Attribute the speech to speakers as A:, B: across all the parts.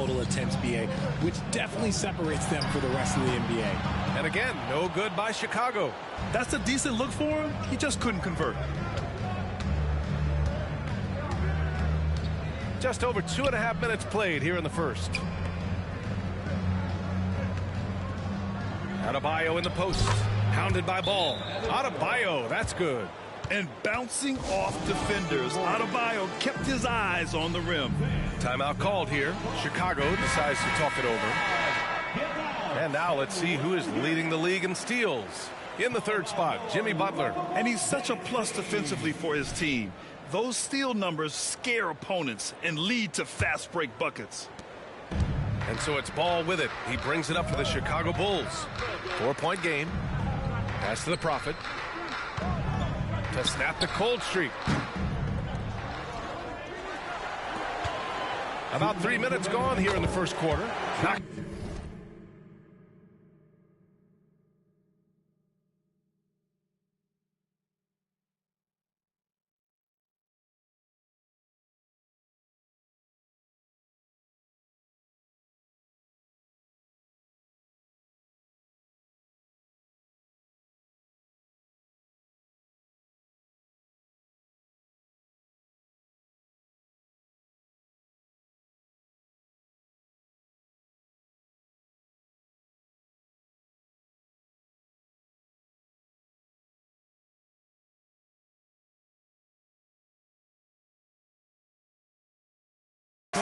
A: total attempts, BA, which definitely separates them for the rest of the NBA.
B: And again, no good by Chicago.
C: That's a decent look for him. He just couldn't convert.
B: Just over 2.5 minutes played here in the first. Adebayo in the post. Hounded by Ball. Adebayo, that's good.
C: And bouncing off defenders, Adebayo kept his eyes on the rim.
B: Timeout called here. Chicago decides to talk it over. And now let's see who is leading the league in steals. In the third spot, Jimmy Butler.
C: And he's such a plus defensively for his team. Those steal numbers scare opponents and lead to fast break buckets.
B: And so it's Ball with it. He brings it up for the Chicago Bulls. 4-point game. Pass to the Prophet. To snap the cold streak. About 3 minutes gone here in the first quarter.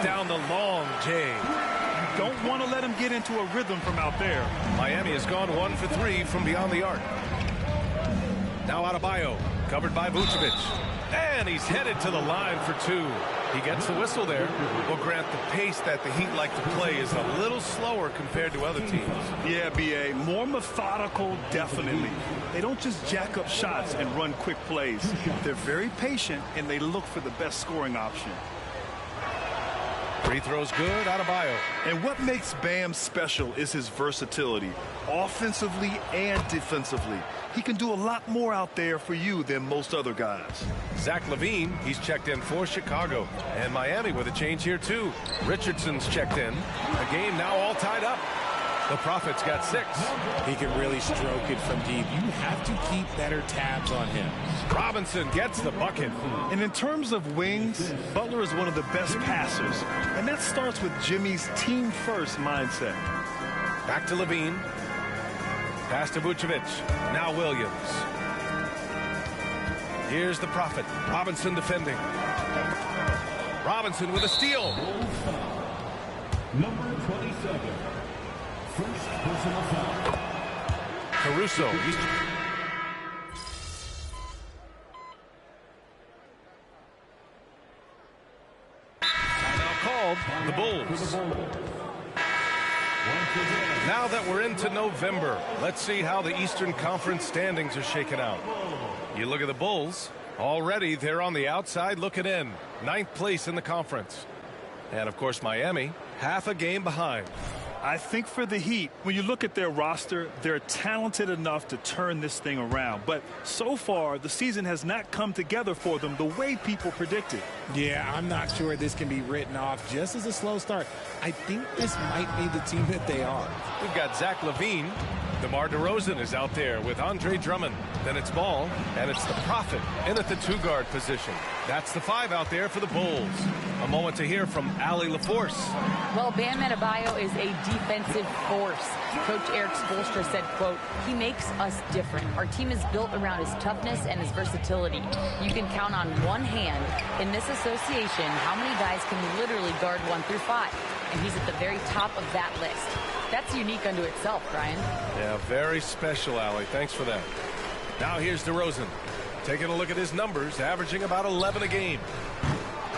B: Down the long J.
C: You don't want to let him get into a rhythm from out there.
B: Miami has gone 1 for 3 from beyond the arc. Now Adebayo, covered by Vucevic. And he's headed to the line for 2. He gets the whistle there. Well, Grant, the pace that the Heat like to play is a little slower compared to other teams.
C: Yeah, B.A. More methodical, definitely. They don't just jack up shots and run quick plays. They're very patient, and they look for the best scoring option.
B: Free throws good, Adebayo.
C: And what makes Bam special is his versatility, offensively and defensively. He can do a lot more out there for you than most other guys.
B: Zach LaVine, he's checked in for Chicago. And Miami with a change here, too. Richardson's checked in. The game now all tied up. The Prophet's got 6.
A: He can really stroke it from deep. You have to keep better tabs on him.
B: Robinson gets the bucket.
C: And in terms of wings, Butler is one of the best passers. And that starts with Jimmy's team-first mindset.
B: Back to LaVine. Pass to Vucevic. Now Williams. Here's the Prophet. Robinson defending. Robinson with a steal.
D: Number 27. First personal foul.
B: Caruso. Now called the Bulls. Now that we're into November, let's see how the Eastern Conference standings are shaken out. You look at the Bulls. Already they're on the outside looking in. 9th place in the conference. And of course Miami, half a game behind.
C: I think for the Heat, when you look at their roster, they're talented enough to turn this thing around. But so far, the season has not come together for them the way people predicted.
A: Yeah, I'm not sure this can be written off just as a slow start. I think this might be the team that they are.
B: We've got Zach LaVine. DeMar DeRozan is out there with Andre Drummond. Then it's Ball, and it's the Prophet in at the 2-guard position. That's the 5 out there for the Bulls. A moment to hear from Allie LaForce.
E: Well, Bam Adebayo is a defensive force. Coach Eric Spoelstra said, quote, "He makes us different. Our team is built around his toughness and his versatility. You can count on one hand in this association how many guys can literally guard 1 through 5. And he's at the very top of that list. That's unique unto itself, Brian."
B: Yeah, very special, Allie. Thanks for that. Now here's DeRozan. Taking a look at his numbers, averaging about 11 a game.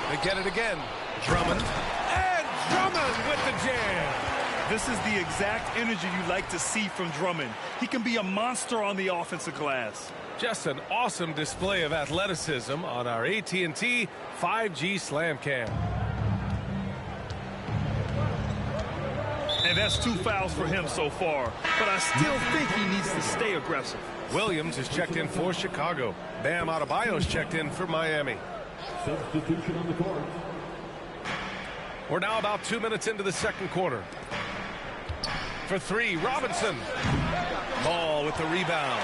B: They get it again. Drummond. And Drummond with the jam.
C: This is the exact energy you like to see from Drummond. He can be a monster on the offensive glass.
B: Just an awesome display of athleticism on our AT&T 5G Slam Cam.
C: And that's 2 fouls for him so far. But I still think he needs to stay aggressive.
B: Williams is checked in for Chicago. Bam Adebayo's checked in for Miami.
D: Substitution on the court.
B: We're now about 2 minutes into the second quarter. For three, Robinson. Ball with the rebound.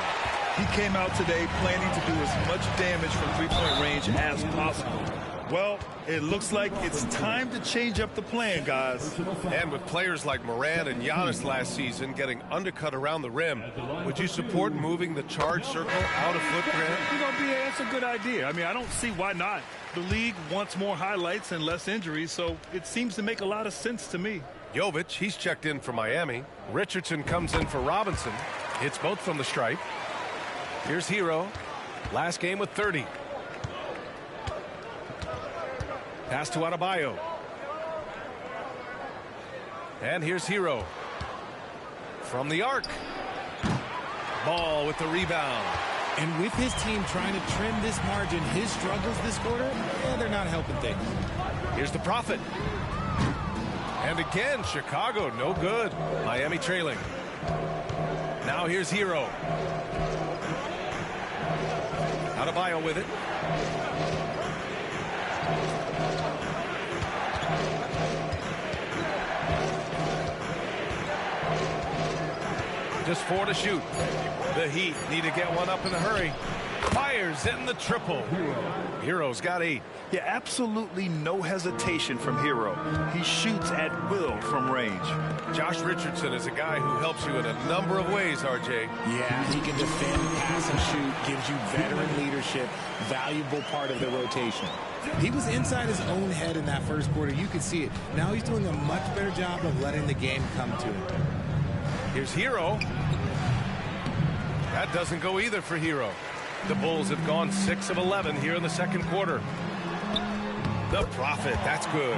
C: He came out today planning to do as much damage from three-point range as possible. Well, it looks like it's time to change up the plan, guys.
B: And with players like Morant and Giannis last season getting undercut around the rim, would you support moving the charge circle out of foot, Grant?
C: You know, BA, that's a good idea. I mean, I don't see why not. The league wants more highlights and less injuries, so it seems to make a lot of sense to me.
B: Jovic, he's checked in for Miami. Richardson comes in for Robinson. Hits both from the stripe. Here's Hero. Last game with 30. Pass to Adebayo. And here's Hero. From the arc. Ball with the rebound.
A: And with his team trying to trim this margin, his struggles this quarter, they're not helping things.
B: Here's the Prophet. And again, Chicago, no good. Miami trailing. Now here's Hero. Adebayo with it. Just 4 to shoot. The Heat need to get one up in a hurry. Fires in the triple. Hero's got 8.
C: Yeah, absolutely no hesitation from Hero. He shoots at will from range.
B: Josh Richardson is a guy who helps you in a number of ways, RJ.
A: Yeah, he can defend, pass, and shoot, gives you veteran leadership, valuable part of the rotation. He was inside his own head in that first quarter. You could see it. Now he's doing a much better job of letting the game come to him.
B: Here's Hero. That doesn't go either for Hero. The Bulls have gone 6 of 11 here in the second quarter. The Prophet, that's good.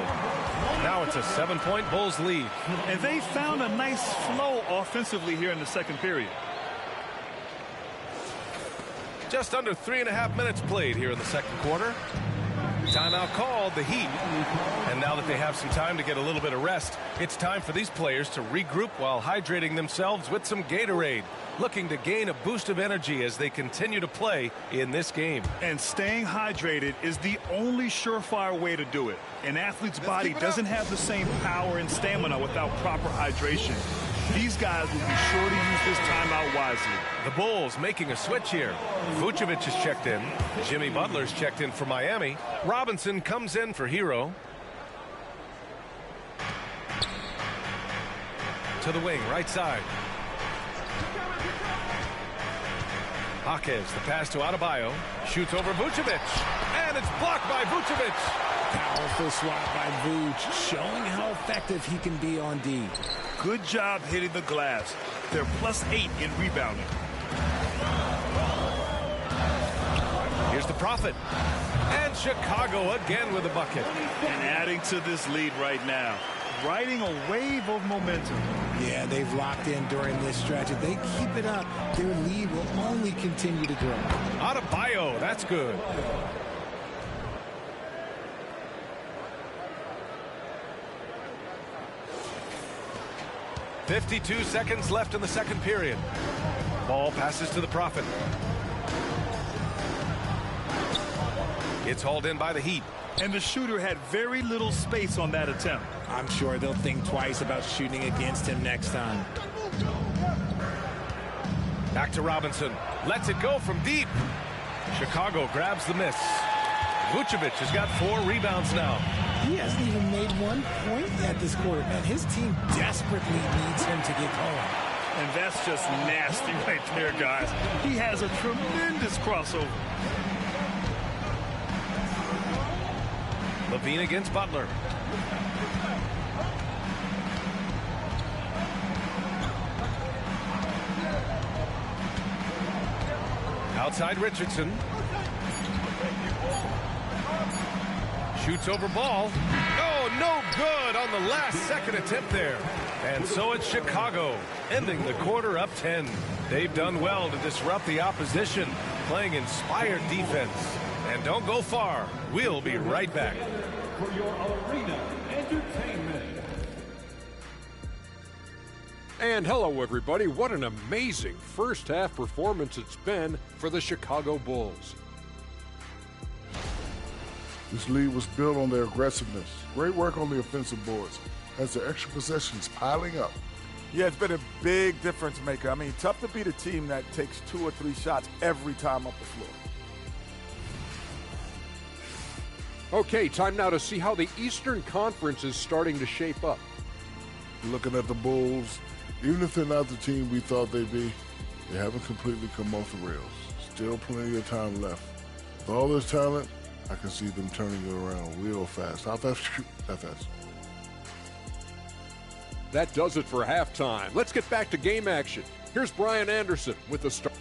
B: Now it's a 7-point Bulls lead.
C: And they found a nice flow offensively here in the second period.
B: Just under 3.5 minutes played here in the second quarter. Timeout called, the Heat. And now that they have some time to get a little bit of rest, it's time for these players to regroup while hydrating themselves with some Gatorade, looking to gain a boost of energy as they continue to play in this game.
C: And staying hydrated is the only surefire way to do it. An athlete's body doesn't have the same power and stamina without proper hydration. These guys will be sure to use this timeout wisely.
B: The Bulls making a switch here. Vucevic is checked in. Jimmy Butler's checked in for Miami. Robinson comes in for Hero. To the wing, right side. Jaquez, the pass to Adebayo. Shoots over Vucevic. And it's blocked by Vucevic.
A: Powerful swat by Vuce, showing how effective he can be on D.
C: Good job hitting the glass. They're +8 in rebounding.
B: Here's the Prophet. And Chicago again with a bucket.
C: And adding to this lead right now. Riding a wave of momentum.
A: Yeah, they've locked in during this stretch. If they keep it up, their lead will only continue to grow.
B: Adebayo, that's good. .52 seconds left in the second period. Ball passes to the Prophet. It's hauled in by the Heat.
C: And the shooter had very little space on that attempt.
A: I'm sure they'll think twice about shooting against him next time.
B: Back to Robinson. Lets it go from deep. Chicago grabs the miss. Vucevic has got 4 rebounds now.
A: He hasn't even made 1 point yet this quarter. Man, his team desperately needs him to get going.
C: And that's just nasty right there, guys. He has a tremendous crossover.
B: Levine against Butler. Outside Richardson. Shoots over ball. Oh, no good on the last second attempt there. And so it's Chicago, ending the quarter up 10. They've done well to disrupt the opposition, playing inspired defense. And don't go far. We'll be right back.
D: For your arena entertainment.
F: And hello, everybody. What an amazing first-half performance it's been for the Chicago Bulls.
G: This lead was built on their aggressiveness. Great work on the offensive boards as their extra possessions piling up.
H: Yeah, it's been a big difference maker. I mean, tough to beat a team that takes 2 or 3 shots every time up the floor.
F: Okay, time now to see how the Eastern Conference is starting to shape up.
G: Looking at the Bulls, even if they're not the team we thought they'd be, they haven't completely come off the rails. Still plenty of time left. With all this talent, I can see them turning it around real fast. How fast? That fast.
F: That does it for halftime. Let's get back to game action. Here's Brian Anderson with the start.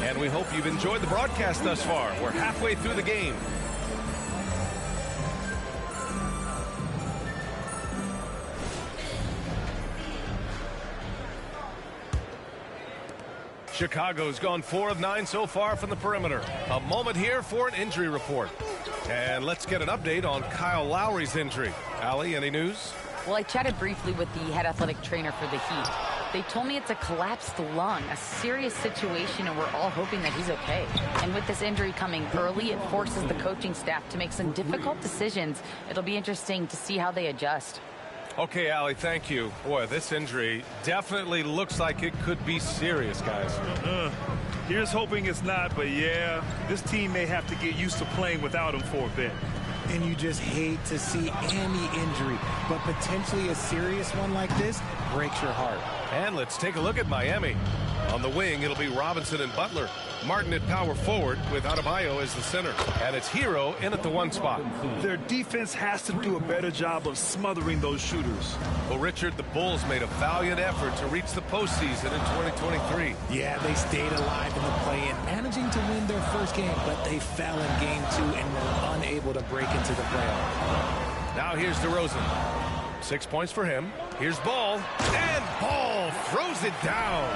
B: And we hope you've enjoyed the broadcast thus far. We're halfway through the game. Chicago's gone 4 of 9 so far from the perimeter. A moment here for an injury report. And let's get an update on Kyle Lowry's injury. Allie, any news?
E: Well, I chatted briefly with the head athletic trainer for the Heat. They told me it's a collapsed lung, a serious situation, and we're all hoping that he's okay. And with this injury coming early, it forces the coaching staff to make some difficult decisions. It'll be interesting to see how they adjust.
B: Okay, Allie, thank you. Boy, this injury definitely looks like it could be serious, guys.
C: Here's hoping it's not, but yeah, this team may have to get used to playing without him for a bit.
A: And you just hate to see any injury, but potentially a serious one like this breaks your heart.
B: And let's take a look at Miami. On the wing, it'll be Robinson and Butler. Martin at power forward with Adebayo as the center. And it's Hero in at the 1 spot.
C: Their defense has to do a better job of smothering those shooters.
B: Well, Richard, the Bulls made a valiant effort to reach the postseason in 2023.
A: Yeah, they stayed alive in the play-in, managing to win their first game, but they fell in game 2 and were unable to break into the playoffs.
B: Now here's DeRozan. 6 points for him. Here's Ball. And Ball throws it down.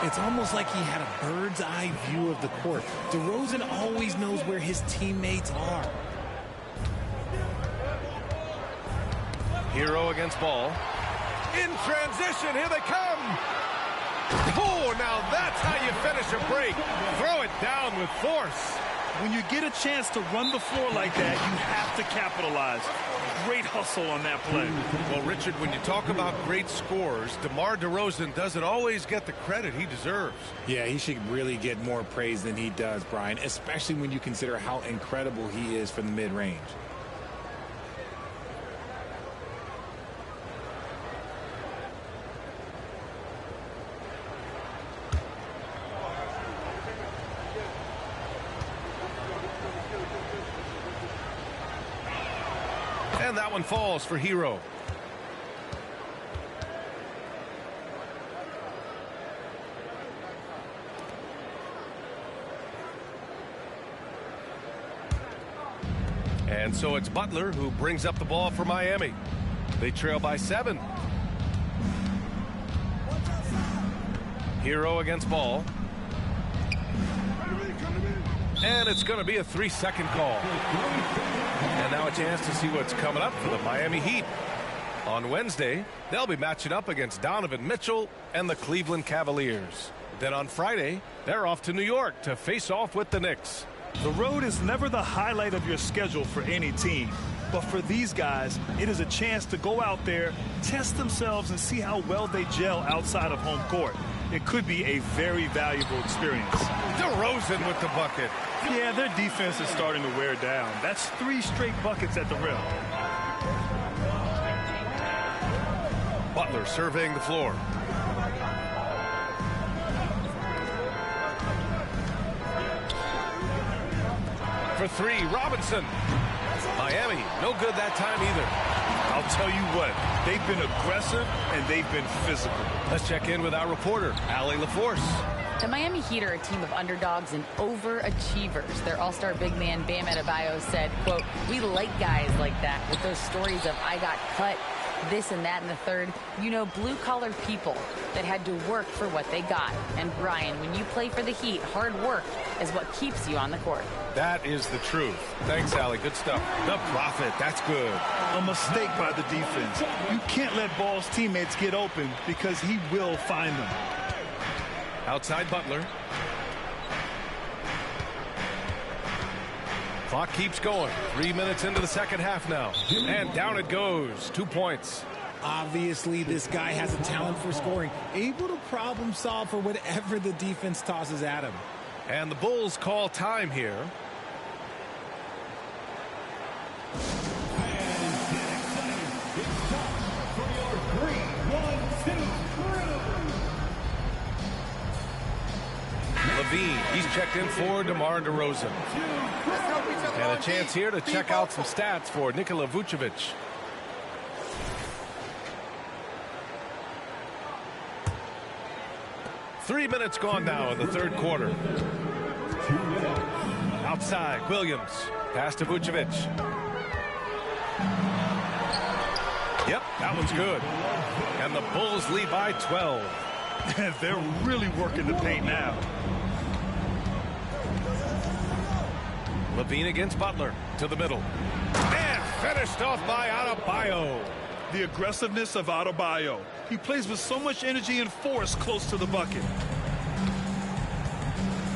A: It's almost like he had a bird's eye view of the court. DeRozan always knows where his teammates are.
B: Hero against Ball. In transition, here they come. Oh, now that's how you finish a break. Throw it down with force.
C: When you get a chance to run the floor like that, you have to capitalize. Great hustle on that play.
B: Well, Richard, when you talk about great scores, DeMar DeRozan doesn't always get the credit he deserves.
A: Yeah, he should really get more praise than he does, Brian, especially when you consider how incredible he is from the mid-range.
B: And that one falls for Hero. And so it's Butler who brings up the ball for Miami. They trail by 7. Hero against Ball. And it's going to be a 3-second call. And now a chance to see what's coming up for the Miami Heat. On Wednesday, they'll be matching up against Donovan Mitchell and the Cleveland Cavaliers. Then on Friday, they're off to New York to face off with the Knicks.
C: The road is never the highlight of your schedule for any team. But for these guys, it is a chance to go out there, test themselves, and see how well they gel outside of home court. It could be a very valuable experience.
B: DeRozan with the bucket.
C: Yeah, their defense is starting to wear down. That's 3 straight buckets at the rim.
B: Butler surveying the floor. For 3, Robinson. Miami, no good that time either.
C: I'll tell you what, they've been aggressive and they've been physical.
B: Let's check in with our reporter, Allie LaForce.
E: The Miami Heat are a team of underdogs and overachievers. Their all-star big man, Bam Adebayo, said, quote, "We like guys like that with those stories of I got cut, this and that in the third. You know, blue-collar people that had to work for what they got. And Brian, when you play for the Heat, hard work is what keeps you on the court.
B: That is the truth. Thanks, Allie. Good stuff. The Prophet. That's good.
C: A mistake by the defense. You can't let Ball's teammates get open because he will find them.
B: Outside Butler. Clock keeps going. 3 minutes into the second half now. And down it goes. 2 points.
A: Obviously, this guy has a talent for scoring, able to problem solve for whatever the defense tosses at him.
B: And the Bulls call time here. Levine, he's checked in for DeMar DeRozan. And a chance here to check out some stats for Nikola Vucevic. Three minutes gone now in the third quarter. Outside, Williams. Pass to Vucevic. Yep, that one's good. And the Bulls lead by 12.
C: They're really working the paint now.
B: Levine against Butler to the middle. And finished off by Adebayo.
C: The aggressiveness of Adebayo. He plays with so much energy and force close to the bucket.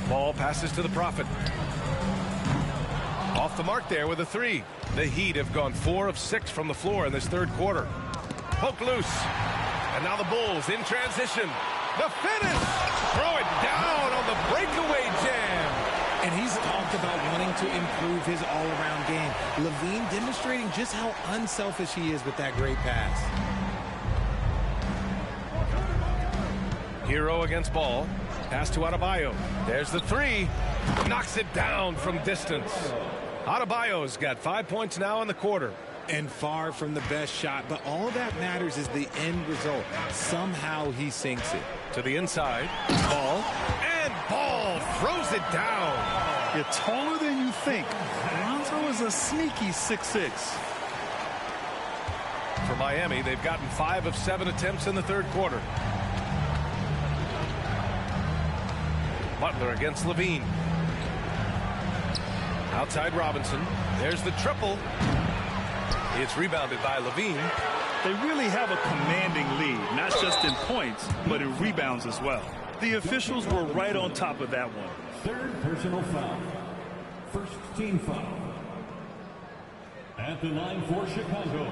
B: Ball passes to the Prophet. Off the mark there with a three. The Heat have gone 4 of 6 from the floor in this third quarter. Poke loose. And now the Bulls in transition. The finish. Throw it down on the breakaway jam.
A: And he's talked about wanting to improve his all-around game. Levine demonstrating just how unselfish he is with that great pass.
B: Hero against Ball. Pass to Adebayo. There's the three. Knocks it down from distance. Adebayo's got 5 points now in the quarter.
A: And far from the best shot, but all that matters is the end result. Somehow he sinks it.
B: To the inside. Ball. And Ball throws it down.
C: You're taller than you think. Lonzo is a sneaky 6'6".
B: For Miami, they've gotten 5 of 7 attempts in the third quarter. Butler against Levine. Outside Robinson. There's the triple. It's rebounded by Levine.
C: They really have a commanding lead, not just in points, but in rebounds as well. The officials were right on top of that one.
D: Third personal foul. First team foul. At the line for Chicago.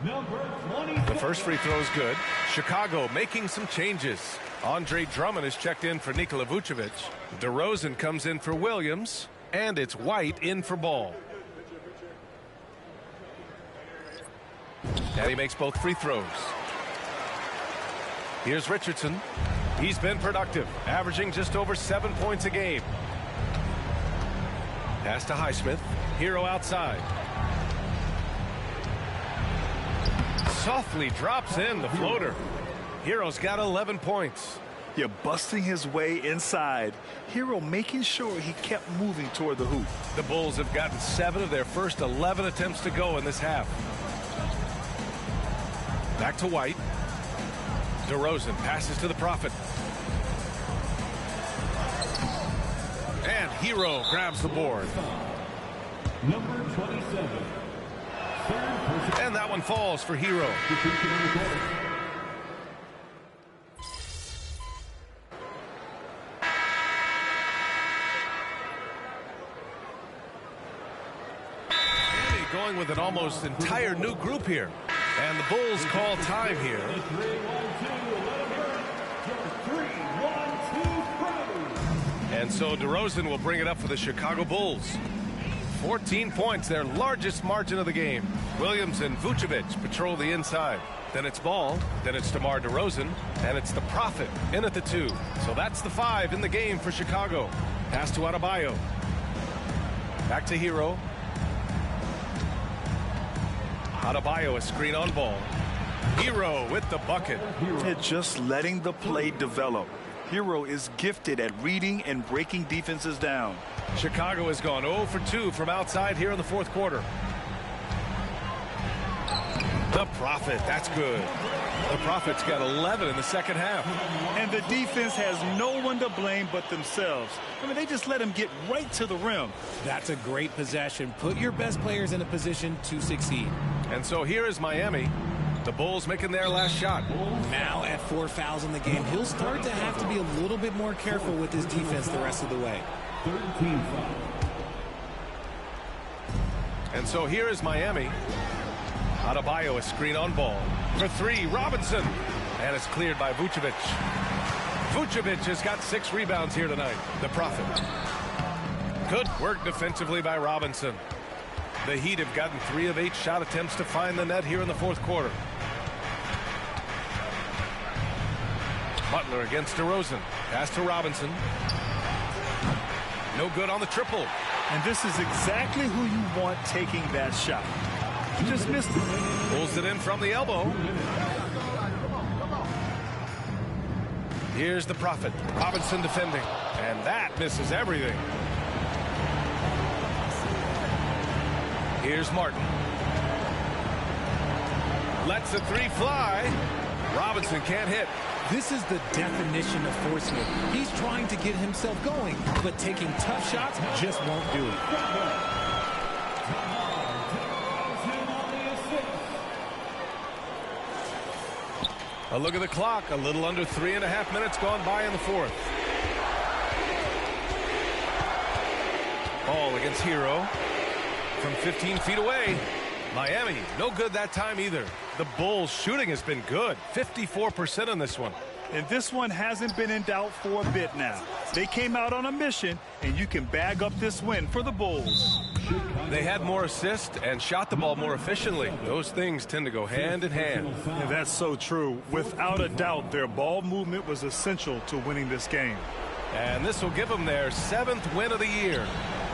D: Number 20.
B: The first free throw is good. Chicago making some changes. Andre Drummond is checked in for Nikola Vucevic. DeRozan comes in for Williams. And it's White in for Ball. And he makes both free throws. Here's Richardson. He's been productive, averaging just over 7 points a game. Pass to Highsmith. Hero outside. Softly drops in the floater. Hero's got 11 points.
C: You're busting his way inside. Hero making sure he kept moving toward the hoop.
B: The Bulls have gotten 7 of their first 11 attempts to go in this half. Back to White. DeRozan passes to the Prophet. And Hero grabs the board.
D: Number 27.
B: And that one falls for Hero. Going with an almost entire new group here. And the Bulls call time here. And so DeRozan will bring it up for the Chicago Bulls. 14 points, their largest margin of the game. Williams and Vucevic patrol the inside. Then it's Ball, then it's DeMar DeRozan, and it's the Prophet in at the 2. So that's the 5 in the game for Chicago. Pass to Adebayo. Back to Hero. Adebayo, a screen on Ball. Hero with the bucket.
C: They're just letting the play develop. Hero is gifted at reading and breaking defenses down.
B: Chicago has gone 0 for 2 from outside here in the fourth quarter. The Prophet, that's good. The Prophet's got 11 in the second half.
C: And the defense has no one to blame but themselves. I mean, they just let him get right to the rim.
A: That's a great possession. Put your best players in a position to succeed.
B: And so here is Miami. The Bulls making their last shot.
A: Now at 4 fouls in the game, he'll start to have to be a little bit more careful with his defense the rest of the way.
D: 13 fouls.
B: And so here is Miami. Adebayo, a screen on ball. For three, Robinson. And it's cleared by Vucevic. Vucevic has got 6 rebounds here tonight. The Prophet. Good work defensively by Robinson. The Heat have gotten 3 of 8 shot attempts to find the net here in the fourth quarter. Butler against DeRozan. Pass to Robinson. No good on the triple.
C: And this is exactly who you want taking that shot. Just missed it.
B: Pulls it in from the elbow. Here's the Prophet. Robinson defending. And that misses everything. Here's Martin. Lets the 3 fly. Robinson can't hit.
A: This is the definition of forcing it. He's trying to get himself going, but taking tough shots just won't do it.
B: A look at the clock. A little under 3.5 minutes gone by in the fourth. Ball against Hero. From 15 feet away. Miami, no good that time either. The Bulls' shooting has been good. 54% on this one.
C: And this one hasn't been in doubt for a bit now. They came out on a mission, and you can bag up this win for the Bulls.
B: They had more assists and shot the ball more efficiently. Those things tend to go hand in hand.
C: And that's so true. Without a doubt, their ball movement was essential to winning this game.
B: And this will give them their 7th win of the year.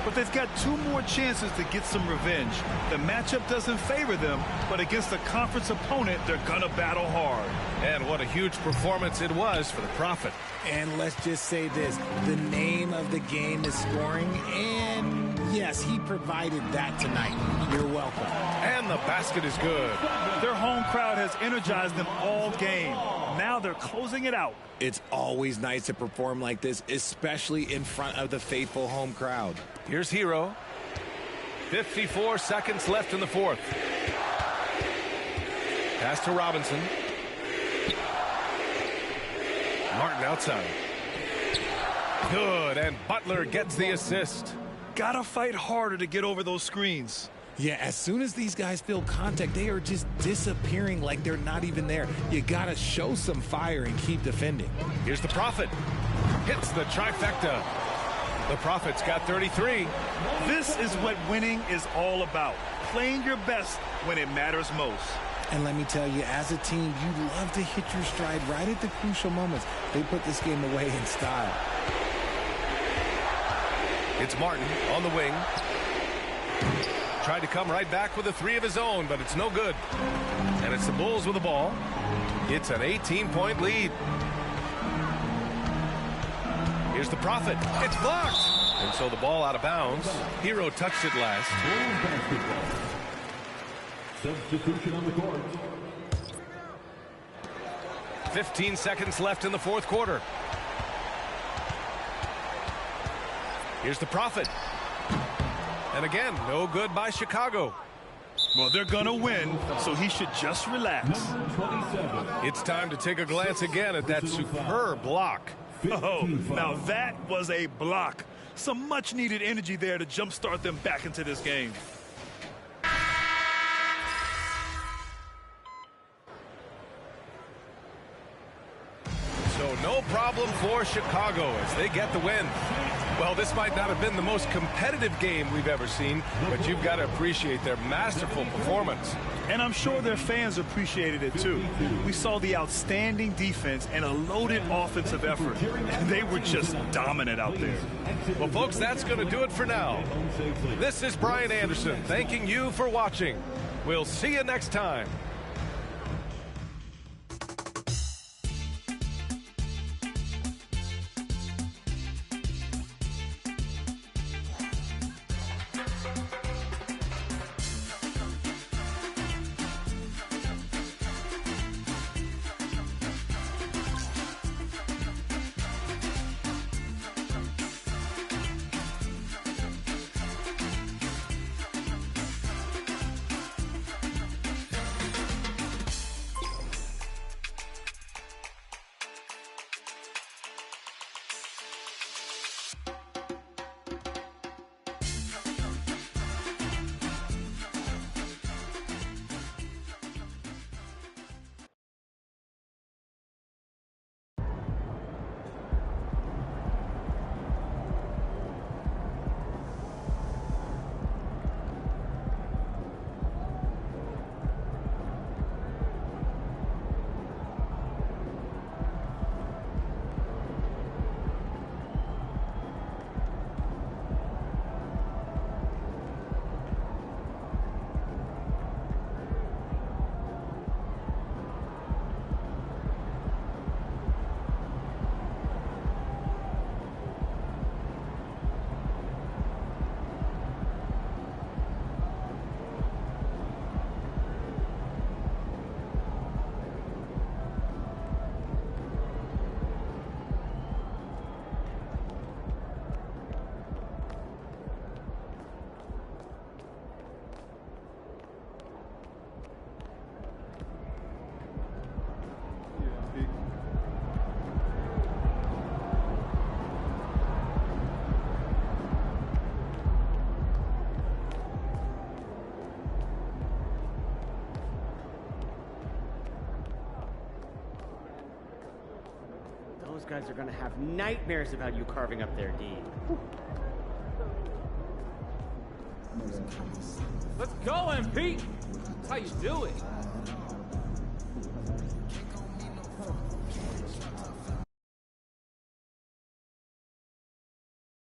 C: But they've got 2 more chances to get some revenge. The matchup doesn't favor them, but against a conference opponent, they're gonna battle hard.
B: And what a huge performance it was for the Prophet.
A: And let's just say this, the name of the game is scoring, and yes, he provided that tonight. You're welcome.
B: And the basket is good.
C: Their home crowd has energized them all game. Now they're closing it out.
A: It's always nice to perform like this, especially in front of the faithful home crowd.
B: Here's Hero. 54 seconds left in the fourth. Pass to Robinson. Martin outside. Good, and Butler gets the assist.
C: Gotta fight harder to get over those screens.
A: Yeah, as soon as these guys feel contact, they are just disappearing like they're not even there. You gotta show some fire and keep defending.
B: Here's the Prophet. Hits the trifecta. The Prophet's got 33.
C: This is what winning is all about. Playing your best when it matters most.
A: And let me tell you, as a team, you love to hit your stride right at the crucial moments. They put this game away in style.
B: It's Martin on the wing. Tried to come right back with a 3 of his own, but it's no good. And it's the Bulls with the ball. It's an 18-point lead. Here's the Prophet. It's blocked. And so the ball out of bounds. Hero touched it last.
D: Substitution on the court.
B: 15 seconds left in the fourth quarter. Here's the Prophet. And again, no good by Chicago.
C: Well, they're gonna win, so he should just relax.
D: Number 27.
B: It's time to take a glance again at that superb block.
C: Oh, now that was a block. Some much-needed energy there to jumpstart them back into this game.
B: So no problem for Chicago as they get the win. Well, this might not have been the most competitive game we've ever seen, but you've got to appreciate their masterful performance.
C: And I'm sure their fans appreciated it too. We saw the outstanding defense and a loaded offensive effort. They were just dominant out there.
B: Well, folks, that's going to do it for now. This is Brian Anderson thanking you for watching. We'll see you next time.
I: guys are going to have nightmares about you carving up their D.
J: Let's go, MP. That's how you do it.